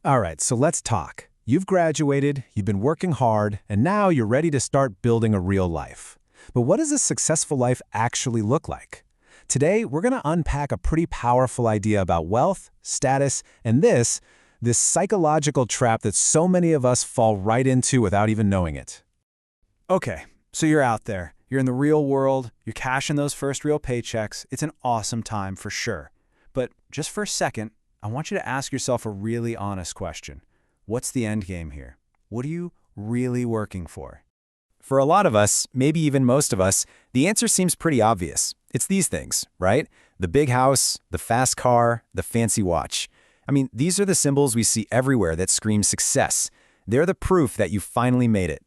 All right, so let's talk. You've graduated, you've been working hard, and now you're ready to start building a real life. But what does a successful life actually look like? Today, we're going to unpack a pretty powerful idea about wealth, status, and this psychological trap that so many of us fall right into without even knowing it. Okay, so you're out there. You're in the real world. You're cashing those first real paychecks. It's an awesome time for sure. But just for a second, I want you to ask yourself a really honest question. What's the end game here? What are you really working for? For a lot of us, maybe even most of us, the answer seems pretty obvious. It's these things, right? The big house, the fast car, the fancy watch. I mean, these are the symbols we see everywhere that scream success. They're the proof that you finally made it.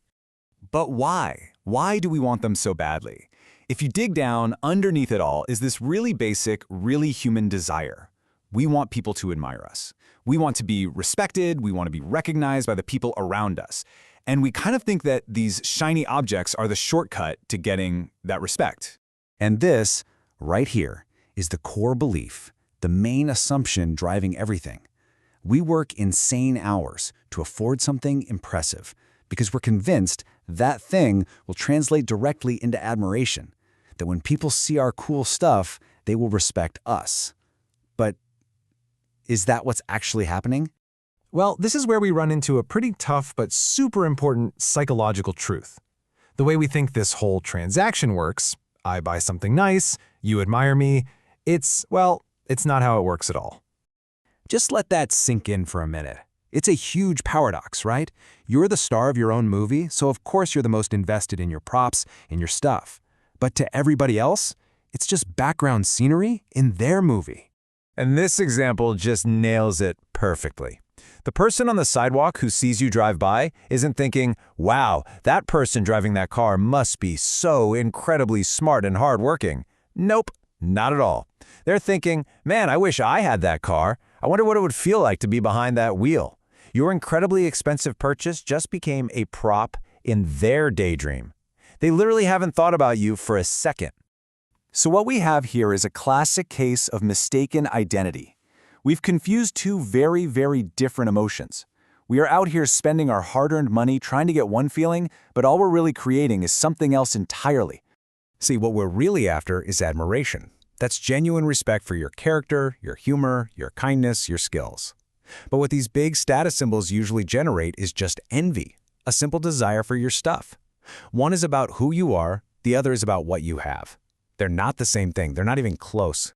But why? Why do we want them so badly? If you dig down, underneath it all is this really basic, really human desire. We want people to admire us. We want to be respected. We want to be recognized by the people around us. And we kind of think that these shiny objects are the shortcut to getting that respect. And this, right here, is the core belief, the main assumption driving everything. We work insane hours to afford something impressive because we're convinced that thing will translate directly into admiration, that when people see our cool stuff, they will respect us. But is that what's actually happening? Well, this is where we run into a pretty tough but super important psychological truth. The way we think this whole transaction works, I buy something nice, you admire me, it's not how it works at all. Just let that sink in for a minute. It's a huge paradox, right? You're the star of your own movie, so of course you're the most invested in your props, in your stuff. But to everybody else, it's just background scenery in their movie. And this example just nails it perfectly. The person on the sidewalk who sees you drive by isn't thinking, wow, that person driving that car must be so incredibly smart and hardworking. Nope, not at all. They're thinking, man, I wish I had that car. I wonder what it would feel like to be behind that wheel. Your incredibly expensive purchase just became a prop in their daydream. They literally haven't thought about you for a second. So what we have here is a classic case of mistaken identity. We've confused two very, very different emotions. We are out here spending our hard-earned money trying to get one feeling, but all we're really creating is something else entirely. See, what we're really after is admiration. That's genuine respect for your character, your humor, your kindness, your skills. But what these big status symbols usually generate is just envy, a simple desire for your stuff. One is about who you are, the other is about what you have. They're not the same thing. They're not even close.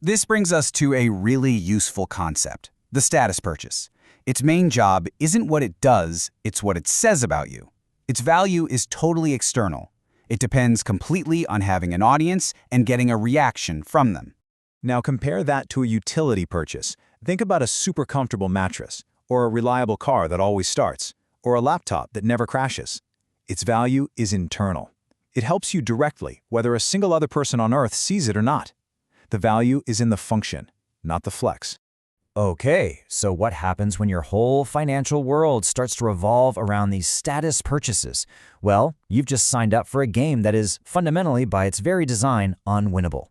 This brings us to a really useful concept, the status purchase. Its main job isn't what it does, it's what it says about you. Its value is totally external. It depends completely on having an audience and getting a reaction from them. Now compare that to a utility purchase. Think about a super comfortable mattress, or a reliable car that always starts, or a laptop that never crashes. Its value is internal. It helps you directly, whether a single other person on Earth sees it or not. The value is in the function, not the flex. Okay, so what happens when your whole financial world starts to revolve around these status purchases? Well, you've just signed up for a game that is fundamentally, by its very design, unwinnable.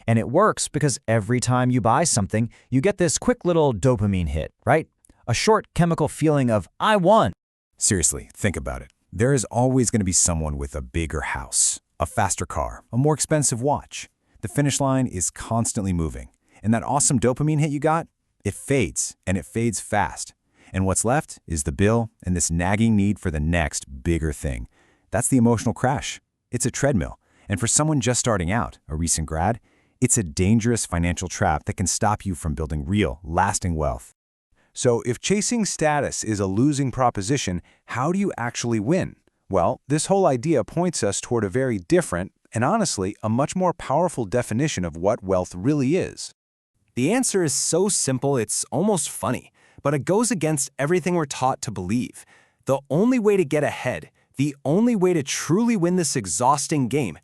And it works because every time you buy something, you get this quick little dopamine hit, right? A short chemical feeling of, I won. Seriously, think about it. There is always going to be someone with a bigger house, a faster car, a more expensive watch. The finish line is constantly moving. And that awesome dopamine hit you got, it fades, and it fades fast. And what's left is the bill and this nagging need for the next bigger thing. That's the emotional crash. It's a treadmill. And for someone just starting out, a recent grad, it's a dangerous financial trap that can stop you from building real, lasting wealth. So if chasing status is a losing proposition, how do you actually win? Well, this whole idea points us toward a very different, and honestly, a much more powerful definition of what wealth really is. The answer is so simple it's almost funny, but it goes against everything we're taught to believe. The only way to get ahead, the only way to truly win this exhausting game,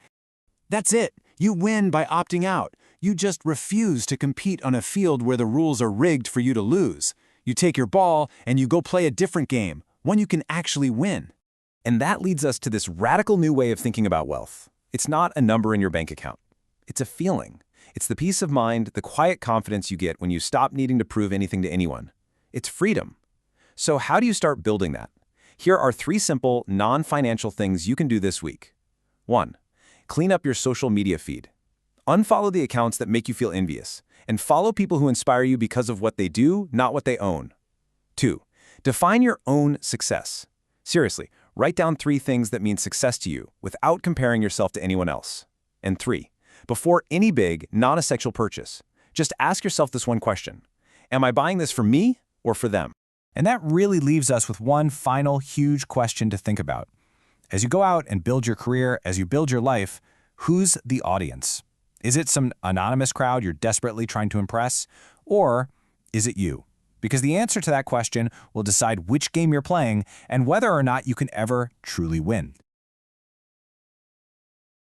that's it. You win by opting out. You just refuse to compete on a field where the rules are rigged for you to lose. You take your ball and you go play a different game, one you can actually win. And that leads us to this radical new way of thinking about wealth. It's not a number in your bank account. It's a feeling. It's the peace of mind, the quiet confidence you get when you stop needing to prove anything to anyone. It's freedom. So how do you start building that? Here are 3 simple, non-financial things you can do this week. 1. Clean up your social media feed. Unfollow the accounts that make you feel envious, and follow people who inspire you because of what they do, not what they own. 2. Define your own success. Seriously, write down 3 things that mean success to you without comparing yourself to anyone else. And 3. Before any big, non-essential purchase, just ask yourself this one question. Am I buying this for me or for them? And that really leaves us with one final huge question to think about. As you go out and build your career, as you build your life, who's the audience? Is it some anonymous crowd you're desperately trying to impress? Or is it you? Because the answer to that question will decide which game you're playing and whether or not you can ever truly win.